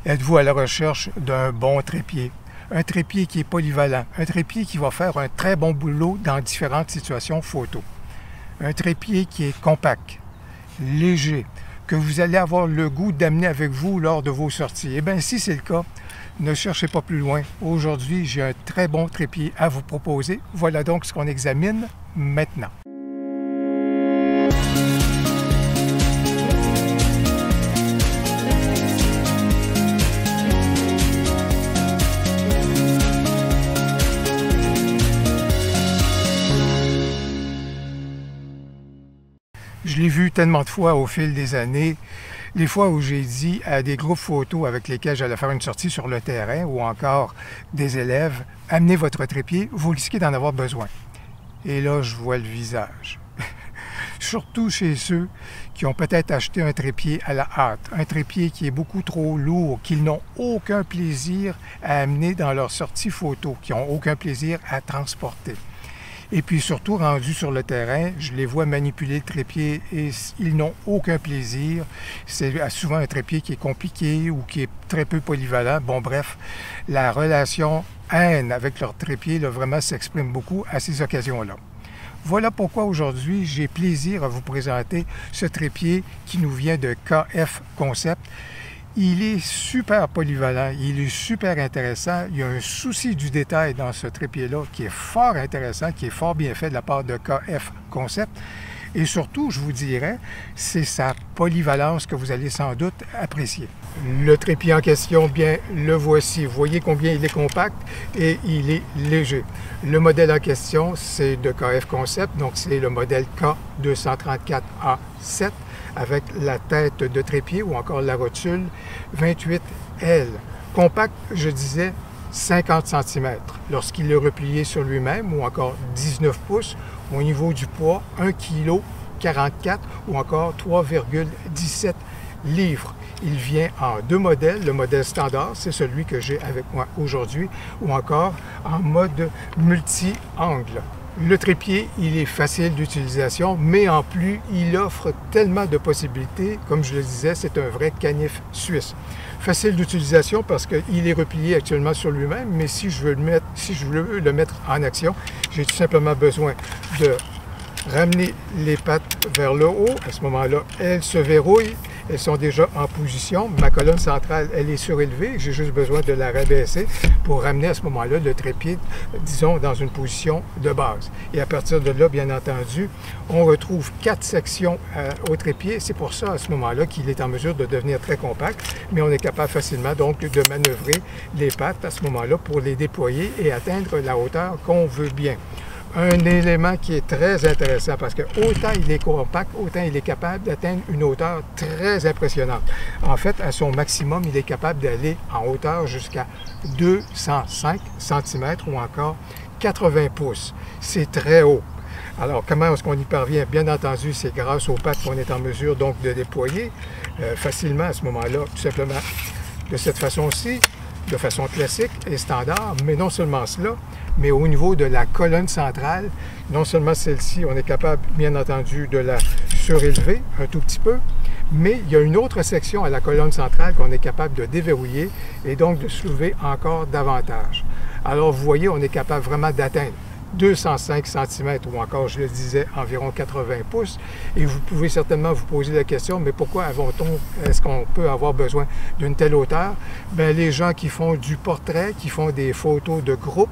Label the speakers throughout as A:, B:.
A: Êtes-vous à la recherche d'un bon trépied? Un trépied qui est polyvalent, un trépied qui va faire un très bon boulot dans différentes situations photo. Un trépied qui est compact, léger, que vous allez avoir le goût d'amener avec vous lors de vos sorties. Eh bien, si c'est le cas, ne cherchez pas plus loin. Aujourd'hui, j'ai un très bon trépied à vous proposer. Voilà donc ce qu'on examine maintenant. Je l'ai vu tellement de fois au fil des années, les fois où j'ai dit à des groupes photos avec lesquels j'allais faire une sortie sur le terrain ou encore des élèves, amenez votre trépied, vous risquez d'en avoir besoin. Et là, je vois le visage. Surtout chez ceux qui ont peut-être acheté un trépied à la hâte, un trépied qui est beaucoup trop lourd, qu'ils n'ont aucun plaisir à amener dans leur sortie photo, qui n'ont aucun plaisir à transporter. Et puis surtout, rendus sur le terrain, je les vois manipuler le trépied et ils n'ont aucun plaisir. C'est souvent un trépied qui est compliqué ou qui est très peu polyvalent. Bon, bref, la relation haine avec leur trépied, là, vraiment s'exprime beaucoup à ces occasions-là. Voilà pourquoi aujourd'hui, j'ai plaisir à vous présenter ce trépied qui nous vient de KF Concept. Il est super polyvalent, il est super intéressant. Il y a un souci du détail dans ce trépied-là qui est fort intéressant, qui est fort bien fait de la part de KF Concept. Et surtout, je vous dirais, c'est sa polyvalence que vous allez sans doute apprécier. Le trépied en question, bien, le voici. Vous voyez combien il est compact et il est léger. Le modèle en question, c'est de KF Concept, donc c'est le modèle K234A7 avec la tête de trépied ou encore la rotule 28L. Compact, je disais, 50 cm lorsqu'il est replié sur lui-même ou encore 19 pouces. Au niveau du poids, 1 kg 44 ou encore 3,17 livres. Il vient en deux modèles. Le modèle standard, c'est celui que j'ai avec moi aujourd'hui, ou encore en mode multi-angle. Le trépied, il est facile d'utilisation, mais en plus, il offre tellement de possibilités. Comme je le disais, c'est un vrai canif suisse. Facile d'utilisation parce qu'il est replié actuellement sur lui-même, mais si je veux le mettre en action, j'ai tout simplement besoin de ramener les pattes vers le haut. À ce moment-là, elles se verrouillent. Elles sont déjà en position. Ma colonne centrale, elle est surélevée. J'ai juste besoin de la rabaisser pour ramener à ce moment-là le trépied, disons, dans une position de base. Et à partir de là, bien entendu, on retrouve 4 sections au trépied. C'est pour ça, à ce moment-là, qu'il est en mesure de devenir très compact, mais on est capable facilement, donc, de manœuvrer les pattes à ce moment-là pour les déployer et atteindre la hauteur qu'on veut bien. Un élément qui est très intéressant parce que autant il est compact, autant il est capable d'atteindre une hauteur très impressionnante. En fait, à son maximum, il est capable d'aller en hauteur jusqu'à 205 cm ou encore 80 pouces. C'est très haut. Alors, comment est-ce qu'on y parvient? Bien entendu, c'est grâce aux pattes qu'on est en mesure donc de déployer facilement à ce moment-là, tout simplement de cette façon-ci, de façon classique et standard, mais non seulement cela, mais au niveau de la colonne centrale, non seulement celle-ci, on est capable, bien entendu, de la surélever un tout petit peu, mais il y a une autre section à la colonne centrale qu'on est capable de déverrouiller et donc de soulever encore davantage. Alors, vous voyez, on est capable vraiment d'atteindre 205 cm ou encore, je le disais, environ 80 pouces. Et vous pouvez certainement vous poser la question, mais pourquoi est-ce qu'on peut avoir besoin d'une telle hauteur? Bien, les gens qui font du portrait, qui font des photos de groupe,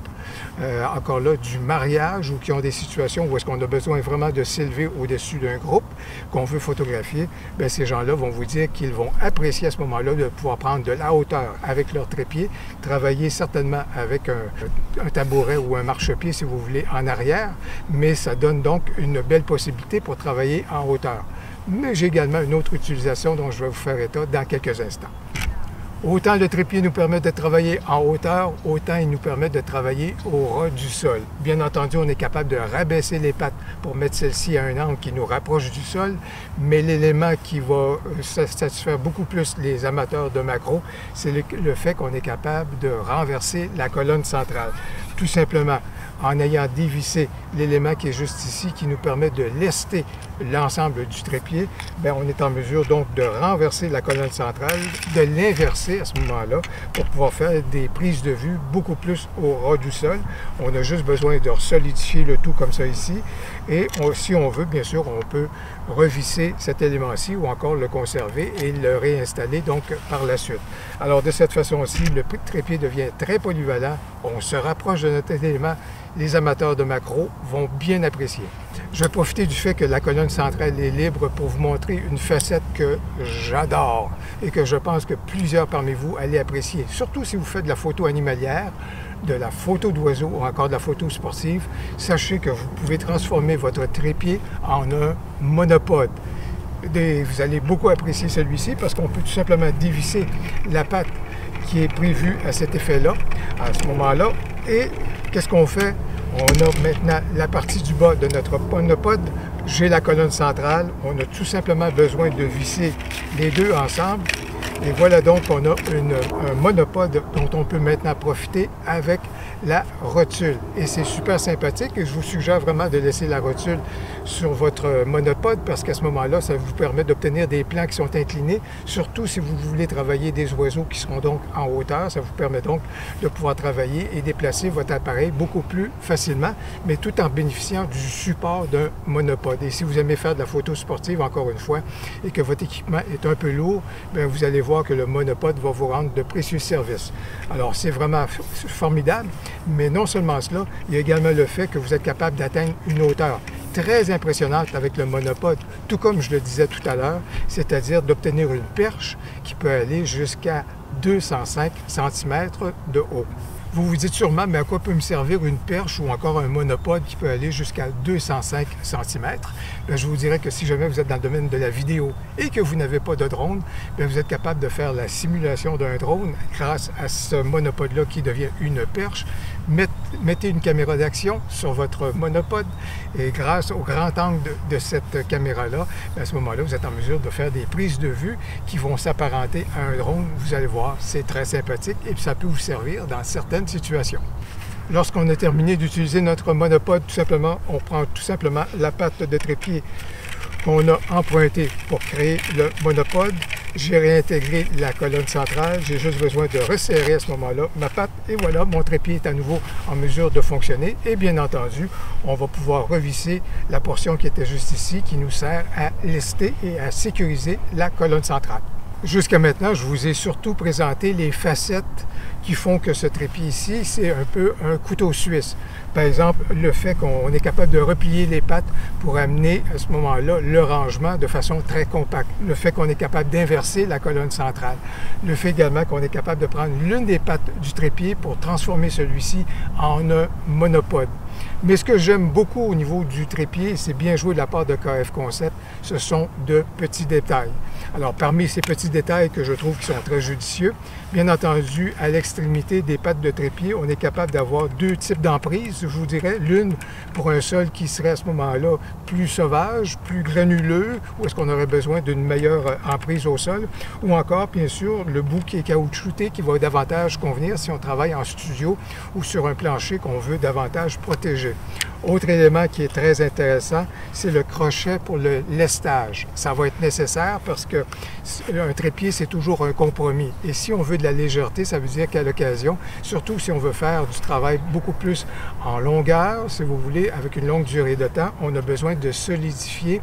A: encore là, du mariage ou qui ont des situations où est-ce qu'on a besoin vraiment de s'élever au-dessus d'un groupe qu'on veut photographier, bien, ces gens-là vont vous dire qu'ils vont apprécier à ce moment-là de pouvoir prendre de la hauteur avec leur trépied, travailler certainement avec un tabouret ou un marchepied si vous voulez en arrière, mais ça donne donc une belle possibilité pour travailler en hauteur. Mais j'ai également une autre utilisation dont je vais vous faire état dans quelques instants. Autant le trépied nous permet de travailler en hauteur, autant il nous permet de travailler au ras du sol. Bien entendu, on est capable de rabaisser les pattes pour mettre celle-ci à un angle qui nous rapproche du sol, mais l'élément qui va satisfaire beaucoup plus les amateurs de macro, c'est le fait qu'on est capable de renverser la colonne centrale. Tout simplement en ayant dévissé l'élément qui est juste ici, qui nous permet de lester l'ensemble du trépied, bien, on est en mesure donc de renverser la colonne centrale, de l'inverser renforcé à ce moment-là pour pouvoir faire des prises de vue beaucoup plus au ras du sol. On a juste besoin de solidifier le tout comme ça ici. Et si on veut, bien sûr, on peut revisser cet élément-ci ou encore le conserver et le réinstaller donc par la suite. Alors de cette façon-ci, le trépied devient très polyvalent. On se rapproche de notre élément. Les amateurs de macro vont bien apprécier. Je vais profiter du fait que la colonne centrale est libre pour vous montrer une facette que j'adore et que je pense que plusieurs parmi vous allez apprécier, surtout si vous faites de la photo animalière, de la photo d'oiseaux ou encore de la photo sportive. Sachez que vous pouvez transformer votre trépied en un monopode. Vous allez beaucoup apprécier celui-ci parce qu'on peut tout simplement dévisser la patte qui est prévue à cet effet-là, à ce moment-là. Et qu'est-ce qu'on fait? On a maintenant la partie du bas de notre monopode. J'ai la colonne centrale. On a tout simplement besoin de visser les deux ensemble. Et voilà donc qu'on a un monopode dont on peut maintenant profiter avec la rotule. Et c'est super sympathique et je vous suggère vraiment de laisser la rotule sur votre monopode parce qu'à ce moment-là, ça vous permet d'obtenir des plans qui sont inclinés, surtout si vous voulez travailler des oiseaux qui seront donc en hauteur. Ça vous permet donc de pouvoir travailler et déplacer votre appareil beaucoup plus facilement, mais tout en bénéficiant du support d'un monopode. Et si vous aimez faire de la photo sportive, encore une fois, et que votre équipement est un peu lourd, bien, vous allez voir que le monopode va vous rendre de précieux services. Alors, c'est vraiment formidable, mais non seulement cela, il y a également le fait que vous êtes capable d'atteindre une hauteur très impressionnante avec le monopode, tout comme je le disais tout à l'heure, c'est-à-dire d'obtenir une perche qui peut aller jusqu'à 205 cm de haut. Vous vous dites sûrement, mais à quoi peut me servir une perche ou encore un monopode qui peut aller jusqu'à 205 cm? Bien, je vous dirais que si jamais vous êtes dans le domaine de la vidéo et que vous n'avez pas de drone, bien, vous êtes capable de faire la simulation d'un drone grâce à ce monopode-là qui devient une perche. Mettez une caméra d'action sur votre monopode et grâce au grand angle de cette caméra-là, à ce moment-là, vous êtes en mesure de faire des prises de vue qui vont s'apparenter à un drone. Vous allez voir, c'est très sympathique et puis ça peut vous servir dans certaines situations. Lorsqu'on a terminé d'utiliser notre monopode, tout simplement, on prend tout simplement la patte de trépied qu'on a empruntée pour créer le monopode. J'ai réintégré la colonne centrale. J'ai juste besoin de resserrer à ce moment-là ma patte. Et voilà, mon trépied est à nouveau en mesure de fonctionner. Et bien entendu, on va pouvoir revisser la portion qui était juste ici, qui nous sert à lester et à sécuriser la colonne centrale. Jusqu'à maintenant, je vous ai surtout présenté les facettes qui font que ce trépied ici, c'est un peu un couteau suisse. Par exemple, le fait qu'on est capable de replier les pattes pour amener à ce moment-là le rangement de façon très compacte. Le fait qu'on est capable d'inverser la colonne centrale. Le fait également qu'on est capable de prendre l'une des pattes du trépied pour transformer celui-ci en un monopode. Mais ce que j'aime beaucoup au niveau du trépied, c'est bien joué de la part de KF Concept, ce sont de petits détails. Alors, parmi ces petits détails que je trouve qui sont très judicieux, bien entendu, à l'extrémité des pattes de trépied, on est capable d'avoir deux types d'emprises, je vous dirais. L'une pour un sol qui serait à ce moment-là plus sauvage, plus granuleux, ou est-ce qu'on aurait besoin d'une meilleure emprise au sol, ou encore, bien sûr, le bout qui est caoutchouté qui va davantage convenir si on travaille en studio ou sur un plancher qu'on veut davantage protéger. Autre élément qui est très intéressant, c'est le crochet pour le lestage. Ça va être nécessaire parce que un trépied, c'est toujours un compromis. Et si on veut de la légèreté, ça veut dire qu'à l'occasion, surtout si on veut faire du travail beaucoup plus en longueur, si vous voulez, avec une longue durée de temps, on a besoin de solidifier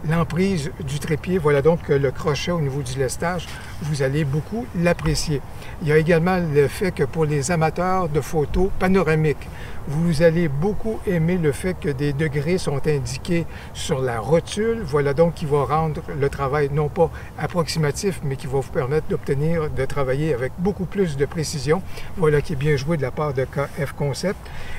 A: l'emprise du trépied. Voilà donc que le crochet au niveau du lestage, vous allez beaucoup l'apprécier. Il y a également le fait que pour les amateurs de photos panoramiques, vous allez beaucoup aimer le fait que des degrés sont indiqués sur la rotule. Voilà donc qui va rendre le travail non pas approximatif, mais qui va vous permettre d'obtenir, de travailler avec beaucoup plus de précision. Voilà qui est bien joué de la part de KF Concept.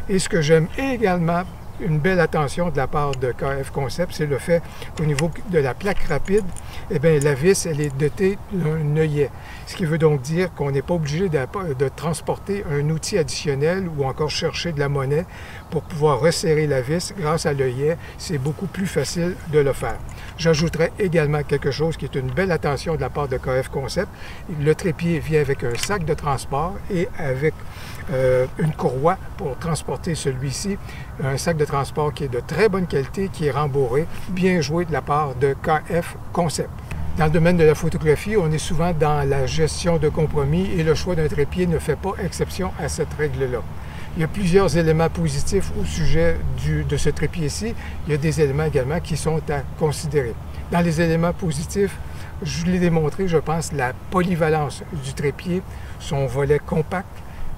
A: Et ce que j'aime également, une belle attention de la part de KF Concept, c'est le fait qu'au niveau de la plaque rapide, eh bien, la vis, elle est dotée d'un œillet. Ce qui veut donc dire qu'on n'est pas obligé de transporter un outil additionnel ou encore chercher de la monnaie pour pouvoir resserrer la vis. Grâce à l'œillet, c'est beaucoup plus facile de le faire. J'ajouterais également quelque chose qui est une belle attention de la part de KF Concept. Le trépied vient avec un sac de transport et avec une courroie pour transporter celui-ci. Un sac de transport qui est de très bonne qualité, qui est rembourré, bien joué de la part de KF Concept. Dans le domaine de la photographie, on est souvent dans la gestion de compromis et le choix d'un trépied ne fait pas exception à cette règle-là. Il y a plusieurs éléments positifs au sujet de ce trépied-ci. Il y a des éléments également qui sont à considérer. Dans les éléments positifs, je l'ai démontré, je pense, la polyvalence du trépied, son volet compact,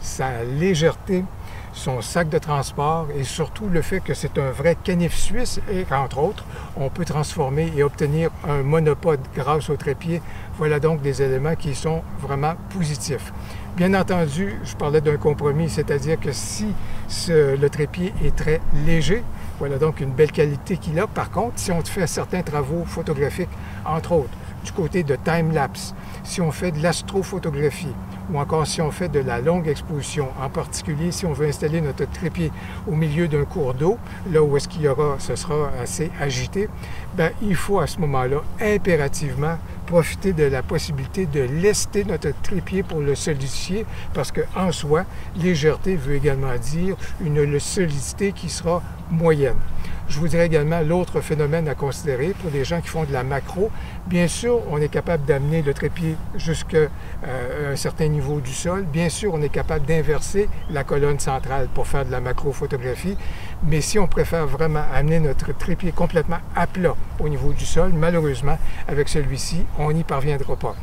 A: sa légèreté, son sac de transport et surtout le fait que c'est un vrai canif suisse et qu'entre autres, on peut transformer et obtenir un monopode grâce au trépied. Voilà donc des éléments qui sont vraiment positifs. Bien entendu, je parlais d'un compromis, c'est-à-dire que si le trépied est très léger, voilà donc une belle qualité qu'il a. Par contre, si on fait certains travaux photographiques, entre autres, du côté de time-lapse, si on fait de l'astrophotographie ou encore si on fait de la longue exposition, en particulier si on veut installer notre trépied au milieu d'un cours d'eau, là où est-ce qu'il y aura, ce sera assez agité, bien, il faut à ce moment-là impérativement profiter de la possibilité de lester notre trépied pour le solidifier parce qu'en soi, légèreté veut également dire une solidité qui sera moyenne. Je vous dirais également l'autre phénomène à considérer pour les gens qui font de la macro. Bien sûr, on est capable d'amener le trépied jusqu'à un certain niveau du sol. Bien sûr, on est capable d'inverser la colonne centrale pour faire de la macro-photographie. Mais si on préfère vraiment amener notre trépied complètement à plat au niveau du sol, malheureusement, avec celui-ci, on n'y parviendra pas.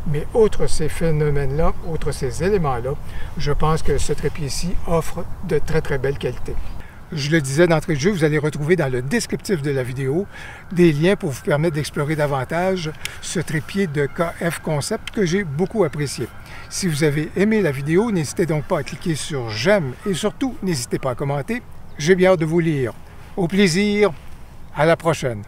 A: Mais outre ces phénomènes-là, outre ces éléments-là, je pense que ce trépied-ci offre de très, très belles qualités. Je le disais d'entrée de jeu, vous allez retrouver dans le descriptif de la vidéo des liens pour vous permettre d'explorer davantage ce trépied de KF Concept que j'ai beaucoup apprécié. Si vous avez aimé la vidéo, n'hésitez donc pas à cliquer sur j'aime et surtout, n'hésitez pas à commenter. J'ai bien hâte de vous lire. Au plaisir, à la prochaine.